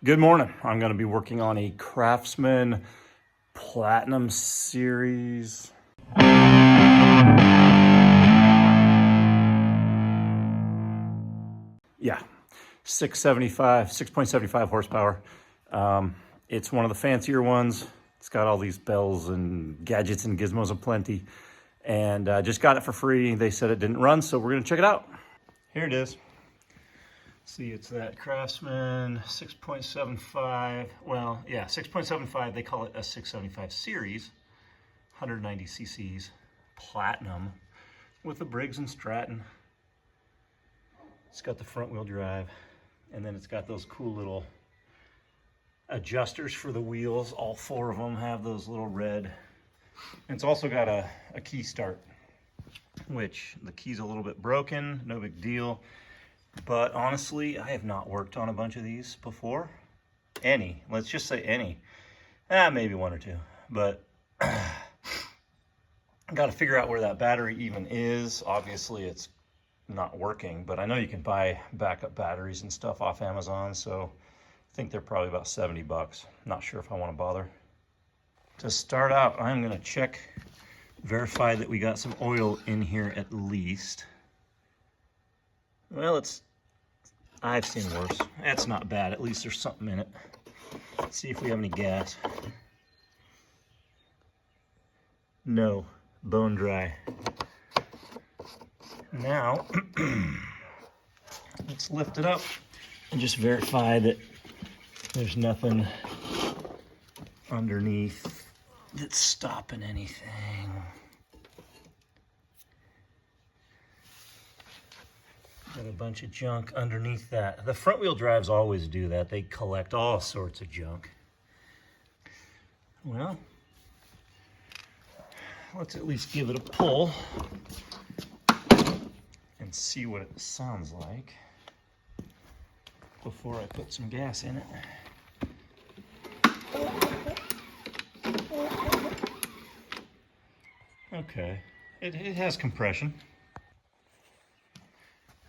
Good morning. I'm going to be working on a Craftsman Platinum series. Yeah, 6.75 horsepower. It's one of the fancier ones. It's got all these bells and gadgets and gizmos aplenty. And just got it for free. They said it didn't run, so we're going to check it out. Here it is. See, it's that Craftsman 6.75, well, yeah, 6.75, they call it a 675 series, 190 cc's, Platinum, with a Briggs and Stratton. It's got the front wheel drive, and then it's got those cool little adjusters for the wheels. All four of them have those little red, and it's also got a key start, which the key's a little bit broken, no big deal. But honestly, I have not worked on a bunch of these before. Any, let's just say any. Maybe one or two. But I got to figure out where that battery even is. Obviously, it's not working, but I know you can buy backup batteries and stuff off Amazon, so I think they're probably about 70 bucks. Not sure if I want to bother. To start out, I'm going to verify that we got some oil in here at least. Well, I've seen worse. That's not bad. At least there's something in it. Let's see if we have any gas. No, bone dry. Now, let's lift it up and just verify that there's nothing underneath that's stopping anything. Got a bunch of junk underneath that. The front wheel drives always do that. They collect all sorts of junk. Well, let's at least give it a pull and see what it sounds like before I put some gas in it. Okay, it has compression.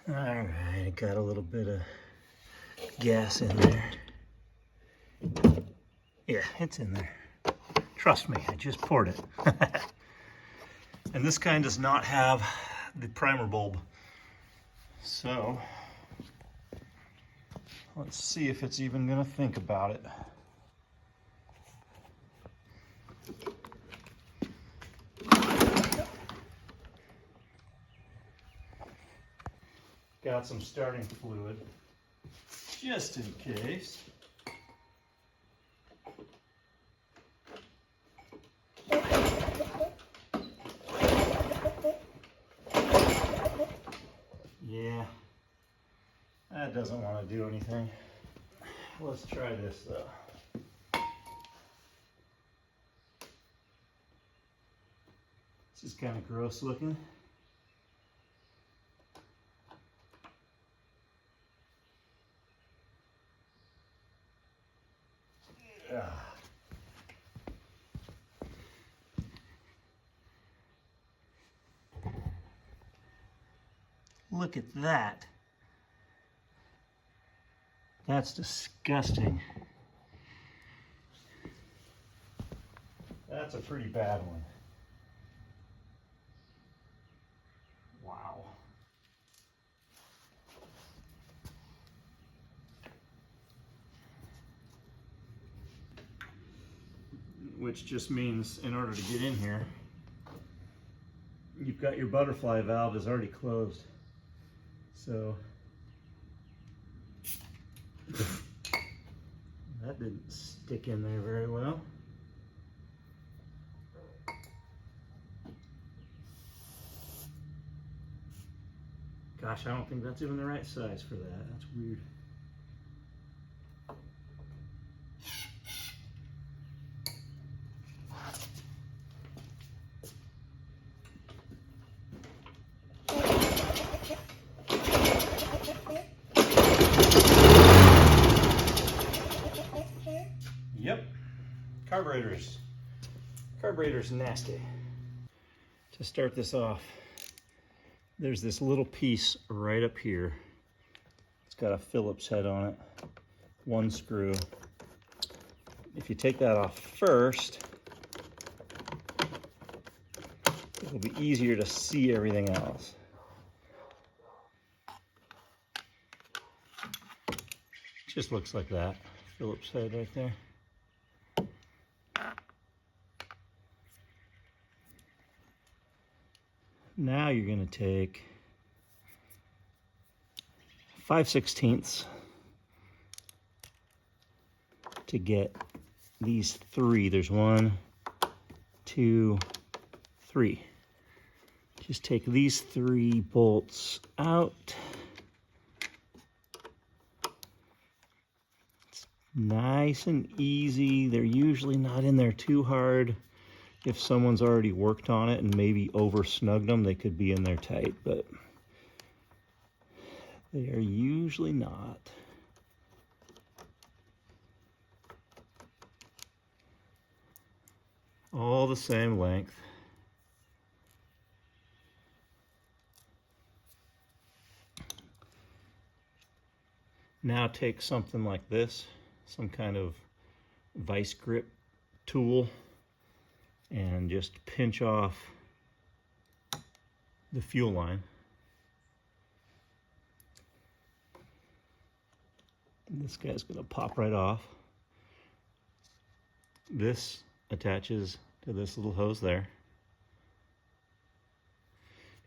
All right, it got a little bit of gas in there. Yeah, it's in there. Trust me, I just poured it. And this kind does not have the primer bulb. So, let's see if it's even gonna think about it. Got some starting fluid, just in case. Yeah, that doesn't want to do anything. Let's try this though. This is kind of gross looking. Look at that. That's disgusting. That's a pretty bad one. Wow. Which just means in order to get in here, you've got your butterfly valve is already closed. So that didn't stick in there very well. Gosh, I don't think that's even the right size for that. That's weird. Yep, carburetor's nasty. To start this off, there's this little piece right up here. It's got a Phillips head on it. one screw. If you take that off first, it'll be easier to see everything else. Just looks like that. Phillips head right there. Now you're going to take 5/16 to get these three. There's 1, 2, 3. Just take these 3 bolts out. It's nice and easy. They're usually not in there too hard. If someone's already worked on it and maybe over snugged them, they could be in there tight, but they are usually not. All the same length. Now take something like this, some kind of vice grip tool, and just pinch off the fuel line. And this guy's going to pop right off. This attaches to this little hose there.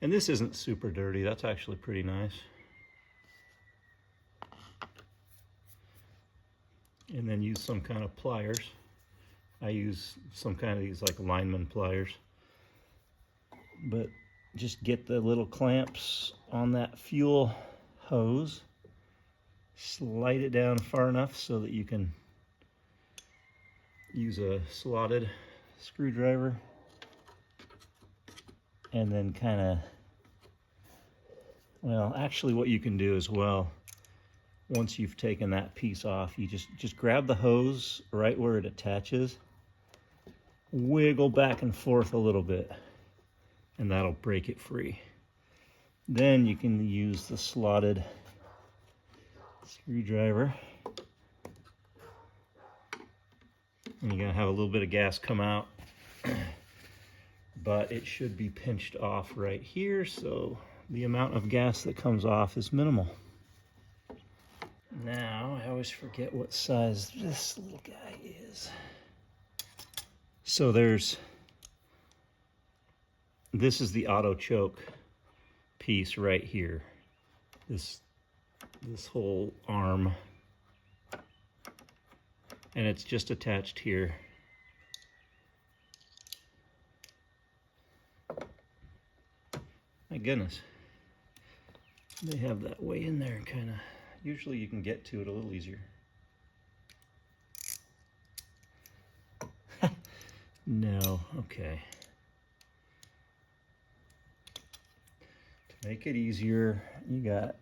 And this isn't super dirty. That's actually pretty nice. And then use some kind of pliers. I use some kind of these like lineman pliers. But just get the little clamps on that fuel hose. Slide it down far enough so that you can use a slotted screwdriver. And then kind of, well, actually what you can do as well, once you've taken that piece off, you just grab the hose right where it attaches, wiggle back and forth a little bit, and that'll break it free. Then you can use the slotted screwdriver, and you're gonna have a little bit of gas come out, but it should be pinched off right here, so the amount of gas that comes off is minimal. Now, I always forget what size this little guy is. So this is the auto choke piece right here. This whole arm. And it's just attached here. My goodness. They have that way in there kind of. Usually you can get to it a little easier. No, okay. To make it easier, you got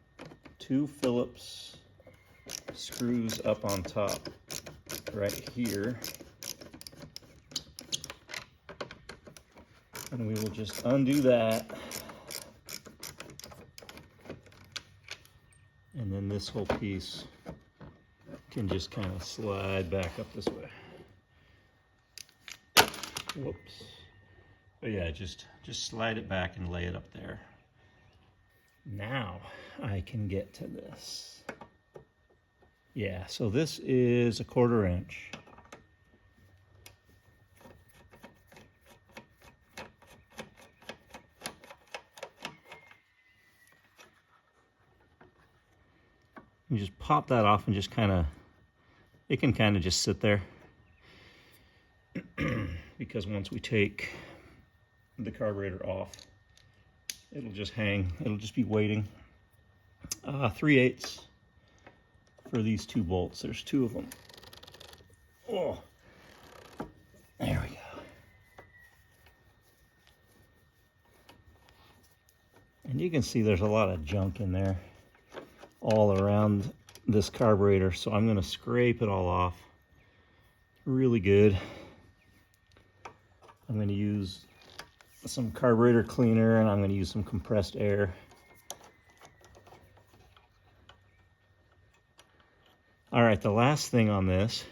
2 Phillips screws up on top right here. And we will just undo that. And then this whole piece can just kind of slide back up this way. Whoops. But yeah, just slide it back and lay it up there. Now I can get to this. Yeah, so this is 1/4 inch. You just pop that off and just kind of, it can kind of just sit there. Because once we take the carburetor off, it'll just hang, it'll just be waiting. 3/8 for these 2 bolts. There's 2 of them. Oh, there we go. And you can see there's a lot of junk in there all around this carburetor, so I'm going to scrape it all off really good. I'm going to use some carburetor cleaner, and I'm going to use some compressed air. All right, the last thing on this,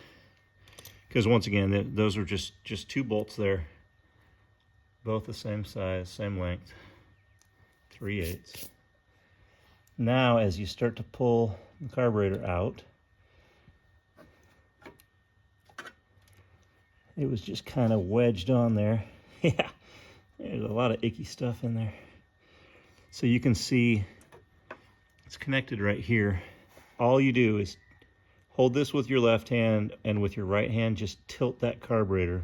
because once again, those are just 2 bolts there, both the same size, same length, 3/8. Now, as you start to pull the carburetor out, it was just kind of wedged on there. Yeah, there's a lot of icky stuff in there. So you can see it's connected right here. All you do is hold this with your left hand, and with your right hand, just tilt that carburetor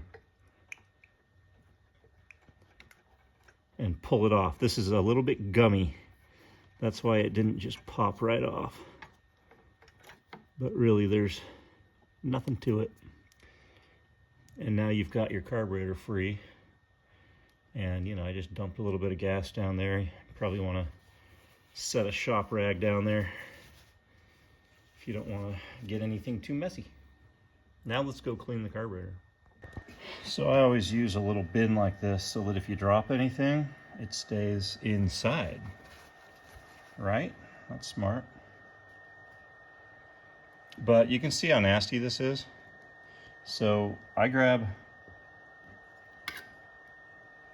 and pull it off. This is a little bit gummy. That's why it didn't just pop right off. But really, there's nothing to it. And now you've got your carburetor free. And, you know, I just dumped a little bit of gas down there. You probably want to set a shop rag down there if you don't want to get anything too messy. Now let's go clean the carburetor. So I always use a little bin like this so that if you drop anything, it stays inside. Right? That's smart. But you can see how nasty this is. So I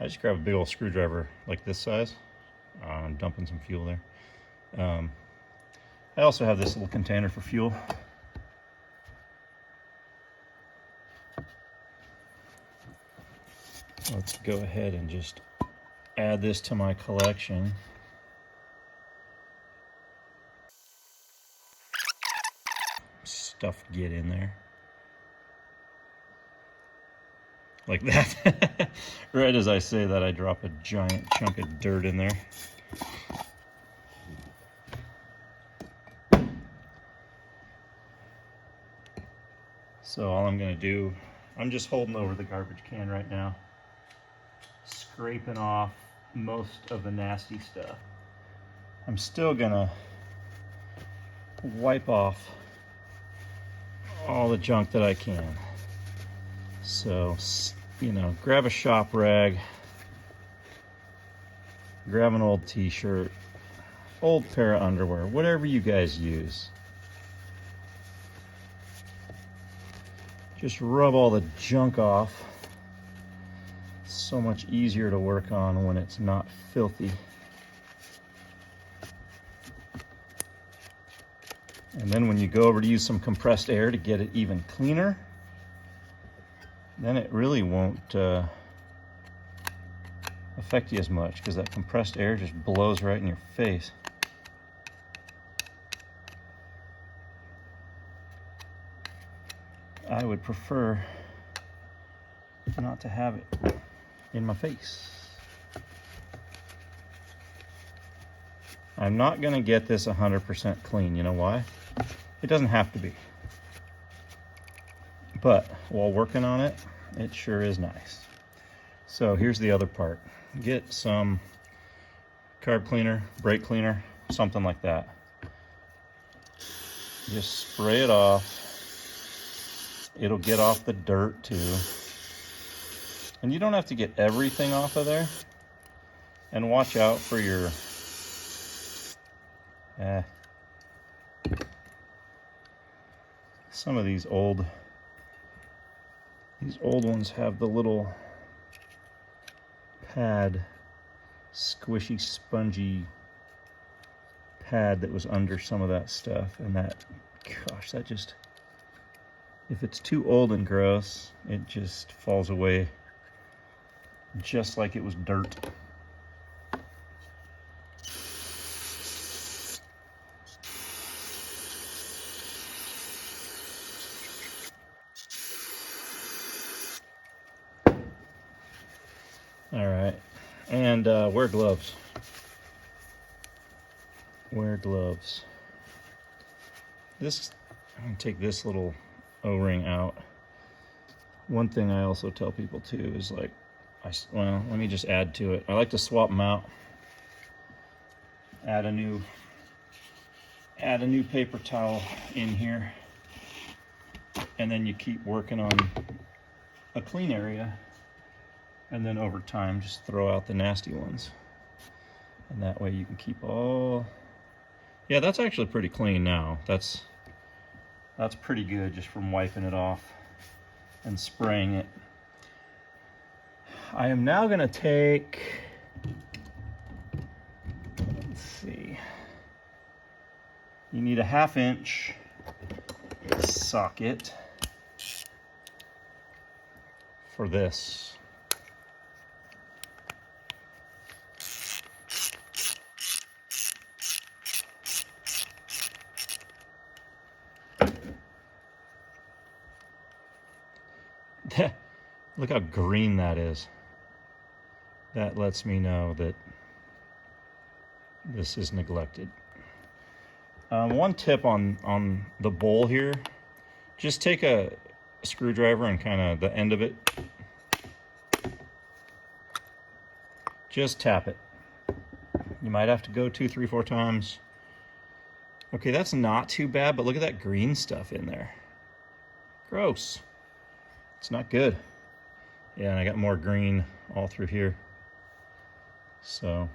just grab a big old screwdriver like this size. I'm dumping some fuel there. I also have this little container for fuel. Let's go ahead and just add this to my collection. Stuff get in there. Like that. Right as I say that, I drop a giant chunk of dirt in there. So all I'm gonna do, I'm just holding over the garbage can right now, scraping off most of the nasty stuff. I'm still gonna wipe off all the junk that I can. So, you know, grab a shop rag, grab an old t-shirt, old pair of underwear, whatever you guys use. Just rub all the junk off. It's so much easier to work on when it's not filthy. And then when you go over to use some compressed air to get it even cleaner, then it really won't affect you as much, because that compressed air just blows right in your face. I would prefer not to have it in my face. I'm not going to get this 100% clean. You know why? It doesn't have to be. But while working on it, it sure is nice. So here's the other part. Get some carb cleaner, brake cleaner, something like that. Just spray it off. It'll get off the dirt too. And you don't have to get everything off of there. And watch out for your some of these old ones have the little pad, squishy, spongy pad that was under some of that stuff, and that, gosh, that just, if it's too old and gross, it just falls away just like it was dirt. All right, and wear gloves. Wear gloves. This, I'm gonna take this little O-ring out. One thing I also tell people too is, like, well, let me just add to it. I like to swap them out. Add a new paper towel in here, and then you keep working on a clean area. And then over time, just throw out the nasty ones. And that way you can keep all... Yeah, that's actually pretty clean now. That's That's pretty good just from wiping it off and spraying it. I am now going to take, let's see, you need a 1/2 inch socket for this. Look how green that is. That lets me know that this is neglected. One tip on the bowl here, just take a screwdriver and kind of the end of it, just tap it. You might have to go 2, 3, 4 times. Okay, that's not too bad, but look at that green stuff in there. Gross. It's not good. Yeah, and I got more green all through here. So,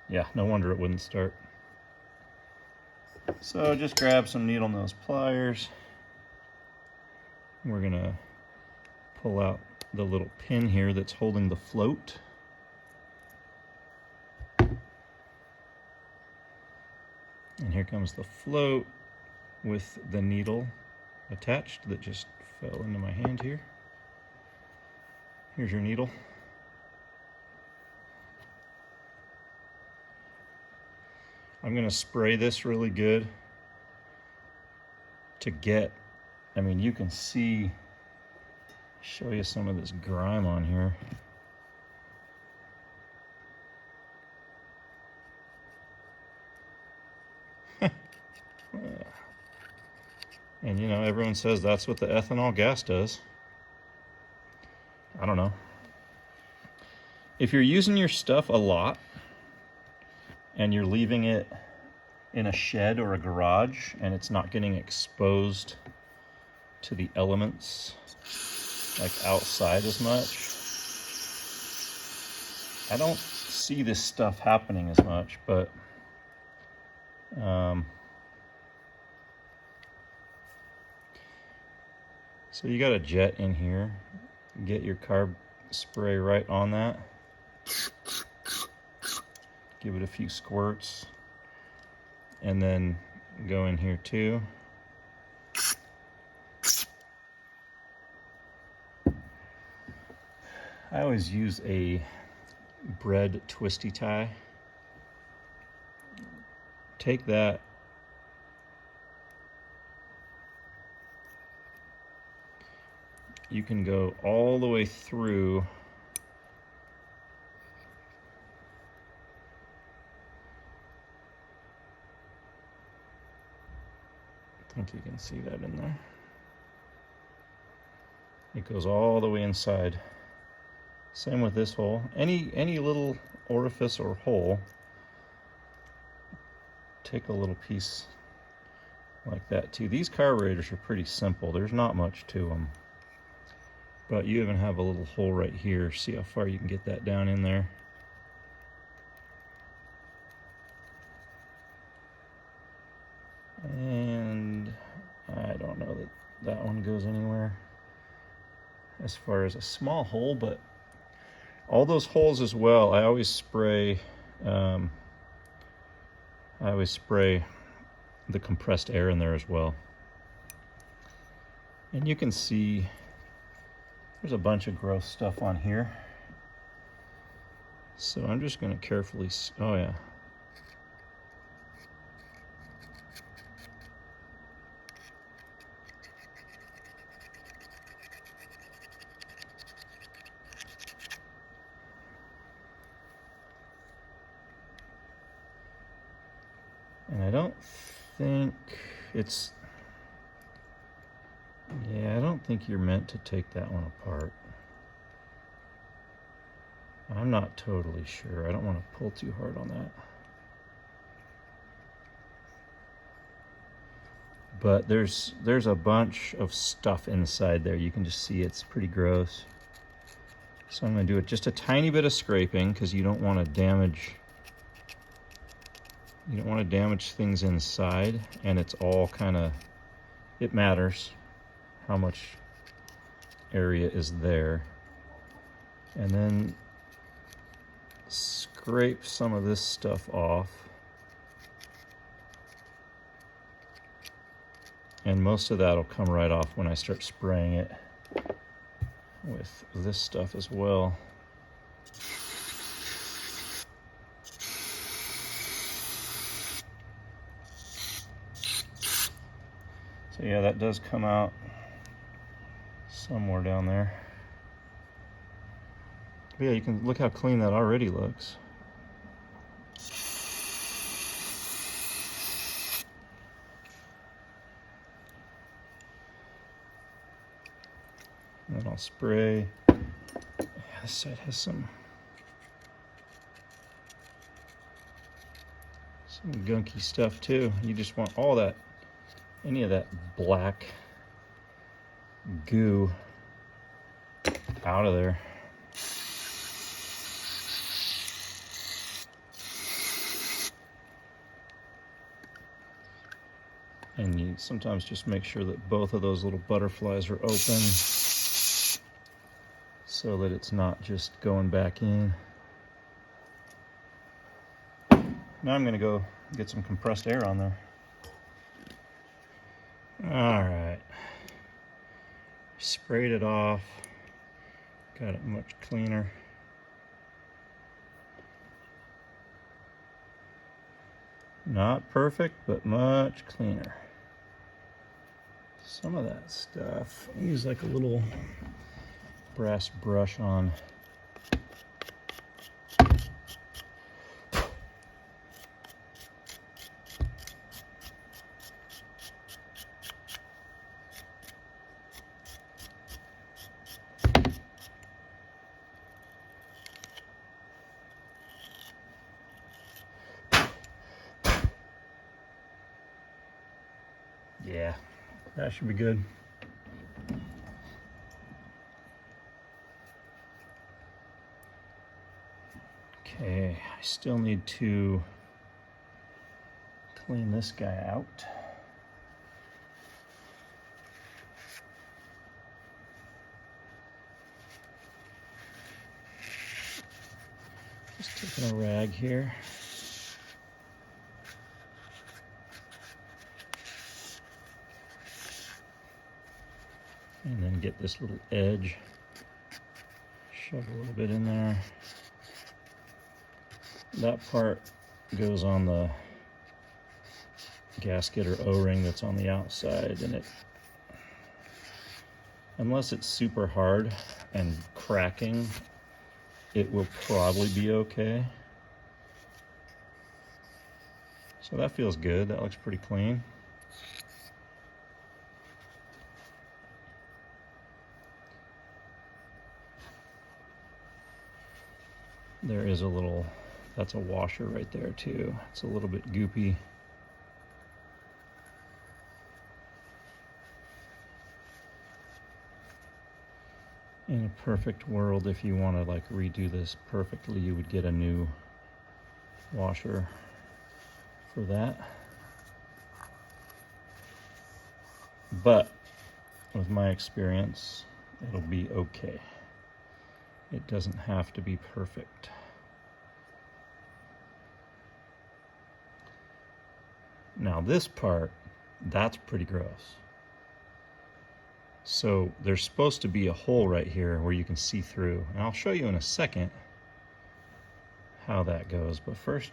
yeah, no wonder it wouldn't start. So just grab some needle nose pliers. We're gonna pull out the little pin here that's holding the float. And here comes the float with the needle attached that just fell into my hand here. Here's your needle. I'm going to spray this really good to get, I mean, you can see, show you some of this grime on here. And you know, everyone says that's what the ethanol gas does. I don't know. If you're using your stuff a lot and you're leaving it in a shed or a garage and it's not getting exposed to the elements like outside as much, I don't see this stuff happening as much, but so you got a jet in here. Get your carb spray right on that. Give it a few squirts. And then go in here too. I always use a bread twisty tie. Take that, you can go all the way through I think you can see that in there. It goes all the way inside. Same with this hole. Any little orifice or hole, take a little piece like that too. These carburetors are pretty simple. There's not much to them. But you even have a little hole right here. See how far you can get that down in there. And I don't know that that one goes anywhere as far as a small hole, but all those holes as well, I always spray the compressed air in there as well. And you can see there's a bunch of gross stuff on here. So I'm just going to carefully, oh yeah. And I don't think it's, yeah, I don't think you're meant to take that one apart. I'm not totally sure. I don't want to pull too hard on that. But there's a bunch of stuff inside there. You can just see it's pretty gross. So I'm going to do it just a tiny bit of scraping because you don't want to damage You don't want to damage things inside, and it's all kind of, it matters how much area is there. And then scrape some of this stuff off. And most of that will come right off when I start spraying it with this stuff as well. So yeah, that does come out somewhere down there. But yeah, you can look how clean that already looks. And then I'll spray. Yeah, this side has some gunky stuff too. You just want all that, any of that black goo out of there. And you sometimes just make sure that both of those little butterflies are open so that it's not just going back in. Now I'm gonna go get some compressed air on there. All right, sprayed it off, got it much cleaner. Not perfect, but much cleaner. Some of that stuff, I use like a little brass brush on. Yeah, that should be good. Okay, I still need to clean this guy out. Just taking a rag here. And then get this little edge, shove a little bit in there. That part goes on the gasket or O-ring that's on the outside, and it, unless it's super hard and cracking, it will probably be okay. So that feels good. That looks pretty clean. There is a little, that's a washer right there too. It's a little bit goopy. In a perfect world, if you want to like redo this perfectly, you would get a new washer for that. But with my experience, it'll be okay. It doesn't have to be perfect. Now this part, that's pretty gross. So there's supposed to be a hole right here where you can see through. And I'll show you in a second how that goes. But first,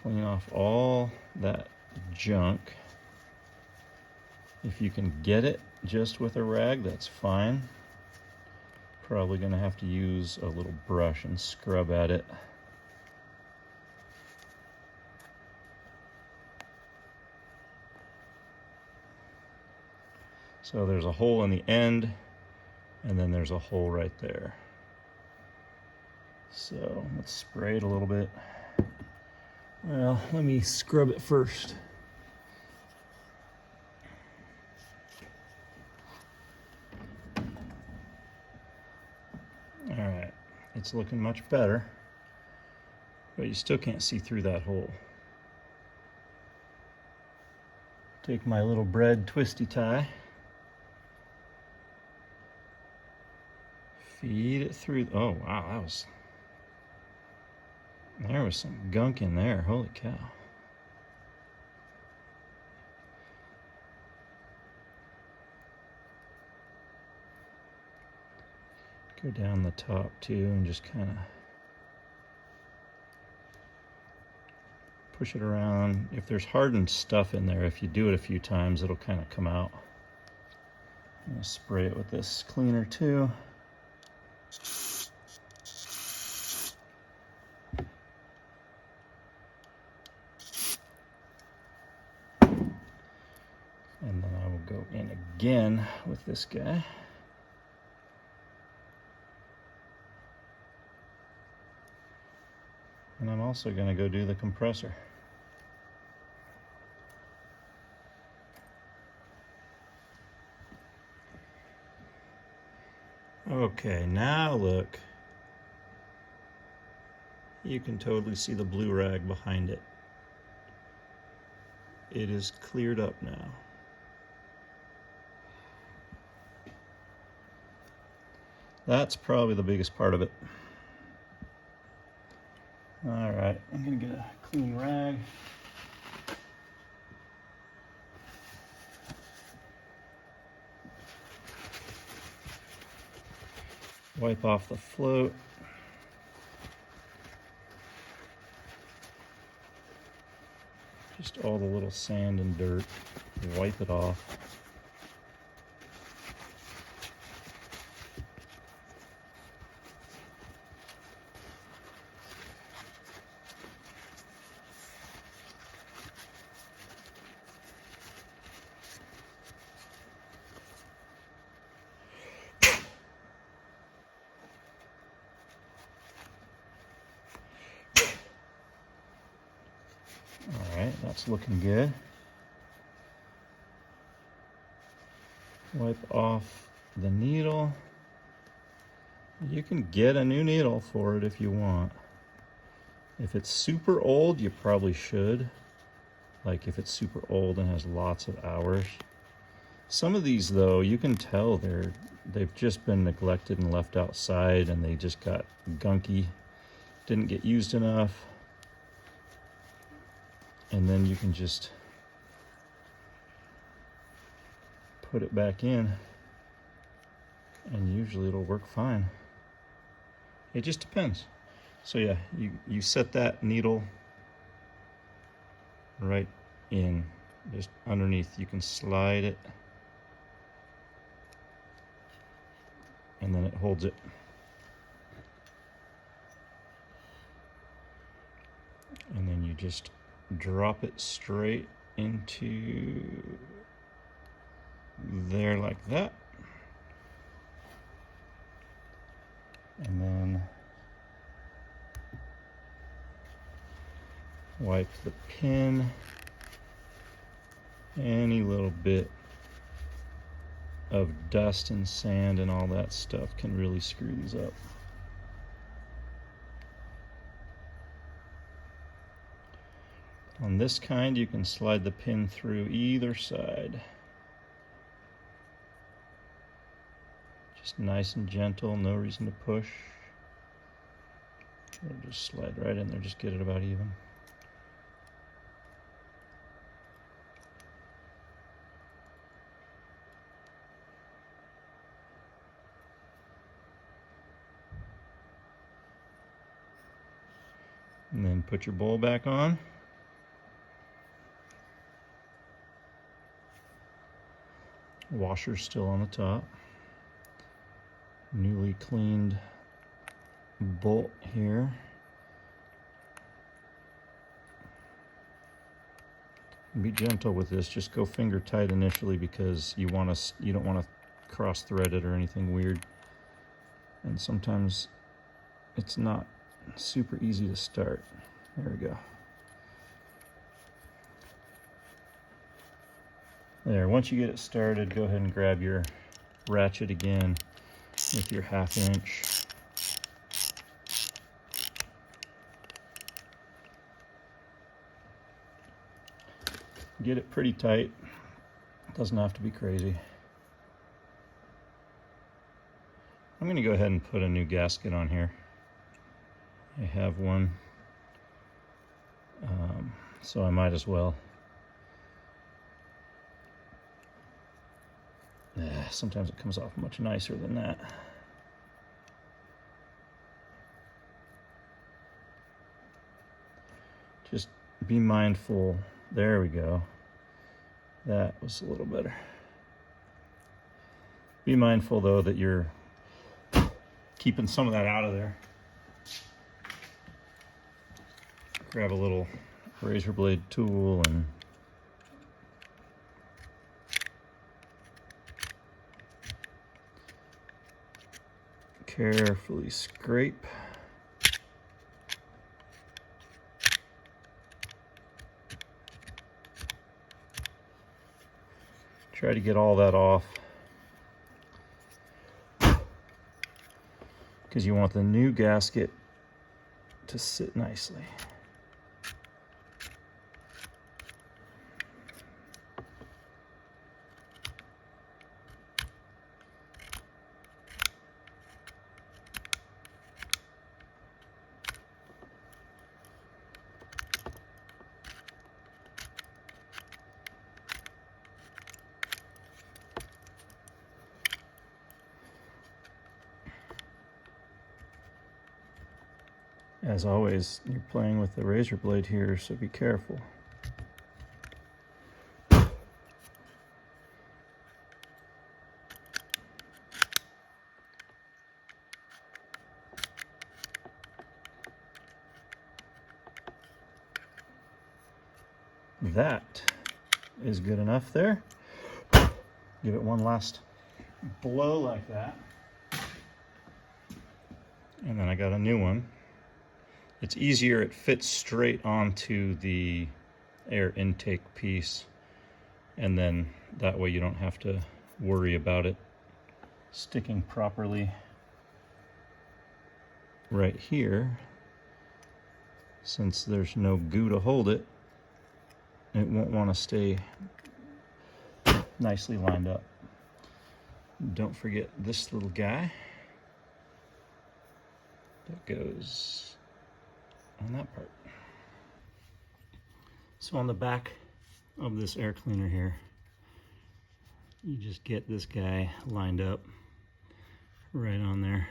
clean off all that junk. If you can get it just with a rag, that's fine. Probably gonna have to use a little brush and scrub at it. So there's a hole in the end, and then there's a hole right there. So let's spray it a little bit. Well, let me scrub it first. All right, it's looking much better, but you still can't see through that hole. Take my little bread twisty tie. Feed it through. Oh wow, there was some gunk in there. Holy cow. Go down the top too and just kind of push it around. If there's hardened stuff in there, if you do it a few times, it'll kind of come out. I'm gonna spray it with this cleaner too. And then I will go in again with this guy. And I'm also going to go do the compressor. Okay, now look. You can totally see the blue rag behind it. It is cleared up now. That's probably the biggest part of it. All right, I'm gonna get a clean rag. Wipe off the float. Just all the little sand and dirt. Wipe it off. All right, that's looking good. Wipe off the needle. You can get a new needle for it if you want. If it's super old, you probably should. Like if it's super old and has lots of hours. Some of these though, you can tell they've just been neglected and left outside and they just got gunky, didn't get used enough. And then you can just put it back in and usually it'll work fine. It just depends. So yeah, you set that needle right in, just underneath. You can slide it and then it holds it. And then you just drop it straight into there like that. And then wipe the pin. Any little bit of dust and sand and all that stuff can really screw these up. On this kind, you can slide the pin through either side. Just nice and gentle, no reason to push. It'll just slide right in there, just get it about even. And then put your bowl back on. Washer's still on the top. Newly cleaned bolt here. Be gentle with this. Just go finger tight initially because you don't want to cross thread it or anything weird. And sometimes it's not super easy to start. There we go. There, once you get it started, go ahead and grab your ratchet again with your 1/2 inch. Get it pretty tight, Doesn't have to be crazy. I'm going to go ahead and put a new gasket on here. I have one, so I might as well. Sometimes it comes off much nicer than that. Just be mindful. There we go. That was a little better. Be mindful though that you're keeping some of that out of there. Grab a little razor blade tool and carefully scrape. Try to get all that off, because you want the new gasket to sit nicely. As always, you're playing with the razor blade here, so be careful. That is good enough there. Give it one last blow like that. And then I got a new one. It's easier, it fits straight onto the air intake piece, and then that way you don't have to worry about it sticking properly right here. Since there's no goo to hold it, it won't want to stay nicely lined up. Don't forget this little guy that goes on that part. So on the back of this air cleaner here, you just get this guy lined up right on there.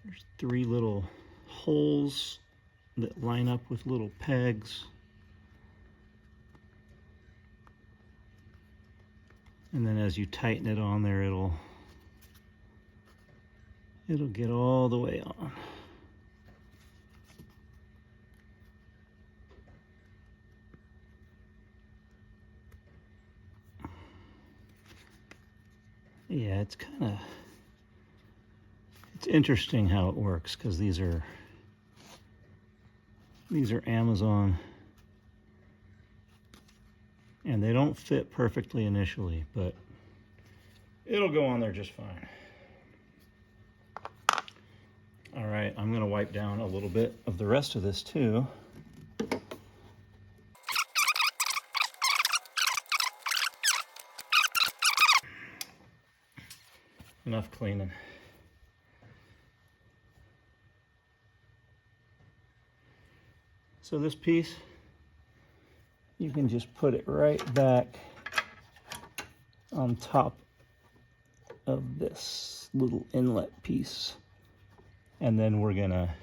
There's 3 little holes that line up with little pegs. And then as you tighten it on there, it'll get all the way on. Yeah, it's interesting how it works, because these are Amazon, and they don't fit perfectly initially, but it'll go on there just fine. All right, I'm gonna wipe down a little bit of the rest of this too. Enough cleaning. So this piece, you can just put it right back on top of this little inlet piece. And then we're gonna,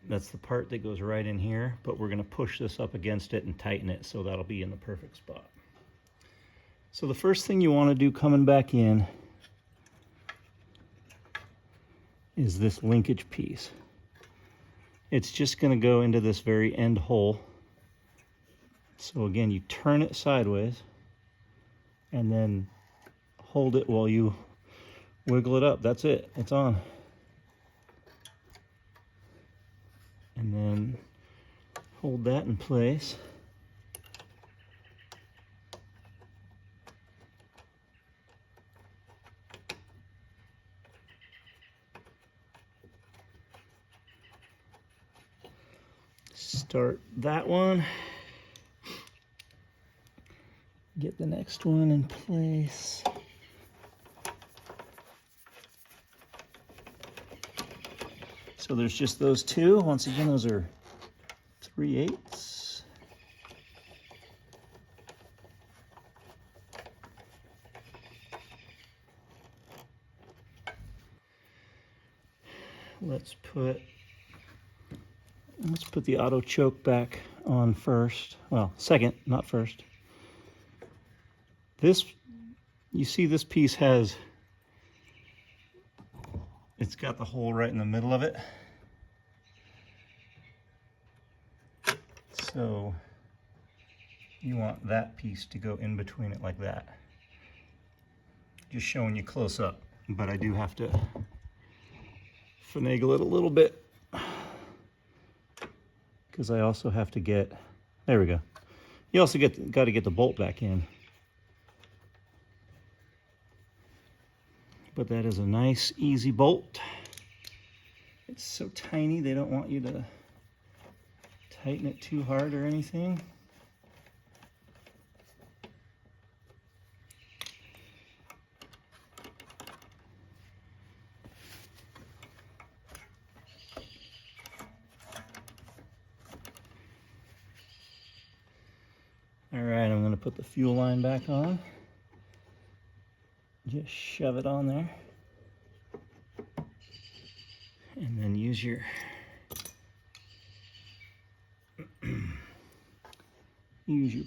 that's the part that goes right in here, but we're gonna push this up against it and tighten it, so that'll be in the perfect spot. So the first thing you wanna do coming back in is this linkage piece. It's just gonna go into this very end hole. So again, you turn it sideways and then hold it while you wiggle it up. That's it, it's on. And then hold that in place. start that one. Get the next one in place. So there's just those two. Once again, those are 3/8. Let's put the auto choke back on first. Well, second, not first. This, you see this piece it's got the hole right in the middle of it. So you want that piece to go in between it like that. Just showing you close up, but I do have to finagle it a little bit because I also have to get, there we go. You also got to get the bolt back in. But that is a nice, easy bolt. It's so tiny, they don't want you to tighten it too hard or anything. All right, I'm gonna put the fuel line back on. Just shove it on there. And then use your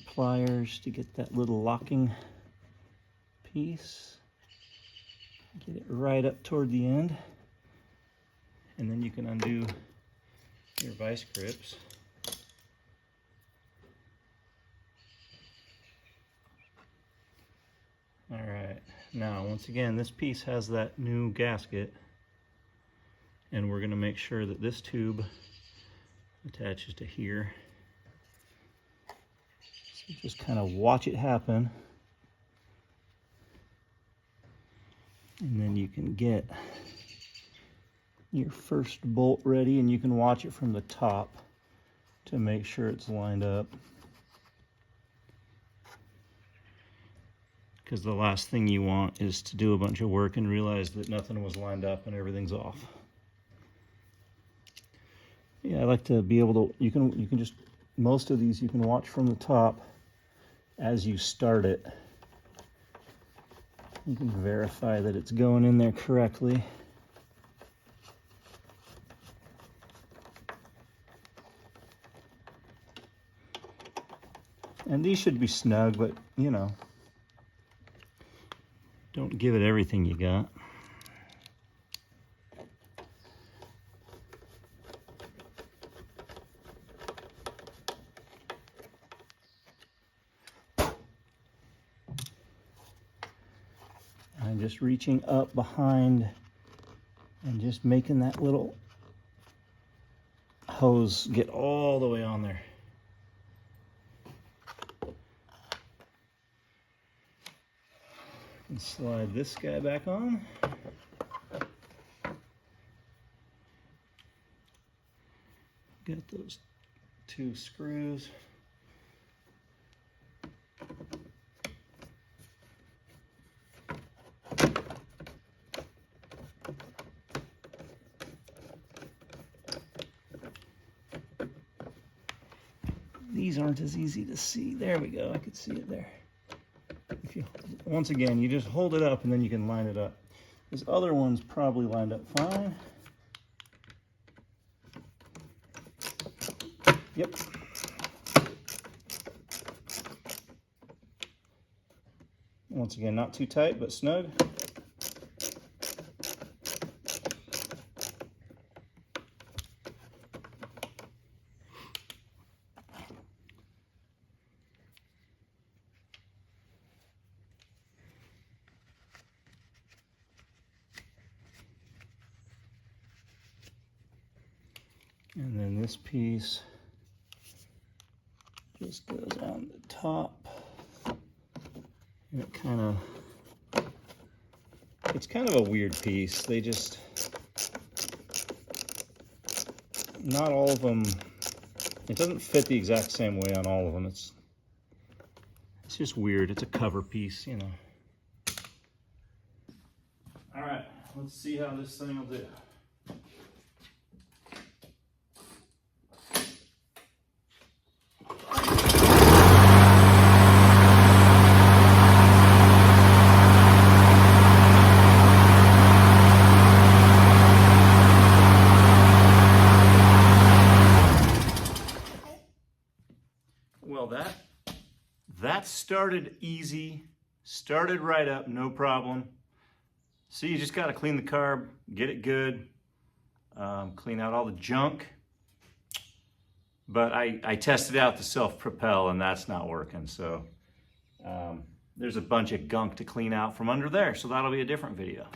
pliers to get that little locking piece. Get it right up toward the end. And then you can undo your vice grips. All right, now once again, this piece has that new gasket, and we're gonna make sure that this tube attaches to here. So just kind of watch it happen. And then you can get your first bolt ready, and you can watch it from the top to make sure it's lined up. Because the last thing you want is to do a bunch of work and realize that nothing was lined up and everything's off. Yeah, I like to be able to, you can just, most of these you can watch from the top as you start it. You can verify that it's going in there correctly. And these should be snug, but you know, don't give it everything you got. I'm just reaching up behind and just making that little hose get all the way on there. And slide this guy back on. Got those two screws. These aren't as easy to see. There we go, I could see it there. If you, once again, you just hold it up and then you can line it up. This other one's probably lined up fine. Yep. Once again, not too tight, but snug. And then this piece just goes on the top. And it kind of, it's kind of a weird piece. They just, not all of them It doesn't fit the exact same way on all of them. It's just weird. It's a cover piece, you know. All right, let's see how this thing will do. Well, that started easy, started right up, no problem. So you just got to clean the carb, get it good, clean out all the junk. But I tested out the self-propel and that's not working. So there's a bunch of gunk to clean out from under there. So that'll be a different video.